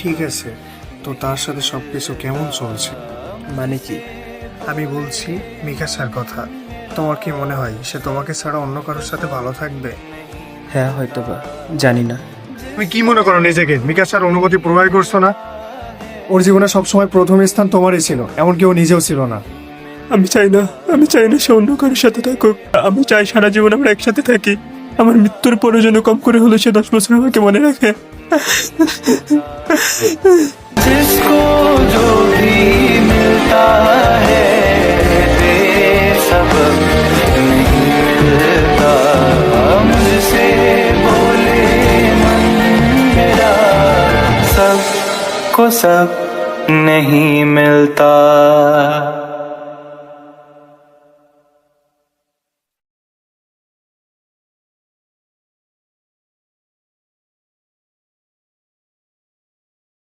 ঠিক আছে, তো তার সাথে সবকিছু কেমন চলছে? মানে কি? আমি বলছি মিকাসার কথা। তোমার কি মনে হয় সে তোমাকে ছাড়া অন্য কারোর সাথে ভালো থাকবে? হ্যাঁ হয়তো বা, জানি না। তুমি কি মনে করো নিজেকে? মিকাসার অনুভূতি প্রকাশ করছো না? ওর জীবনে সবসময় প্রথম স্থান তোমারই ছিল, এমনকি ও নিজেও ছিল না। আমি চাই না, আমি চাই না সে অন্য কারোর সাথে থাকুক। আমি চাই সারা জীবন আমরা একসাথে থাকি। আমার মৃত্যুর পরে যেন কম করে হলে সে 10 বছর আমাকে মনে রাখে। जिसको जो भी मिलता है बेसबब नहीं मिलता, मुझसे बोले मन मेरा सब को सब नहीं मिलता।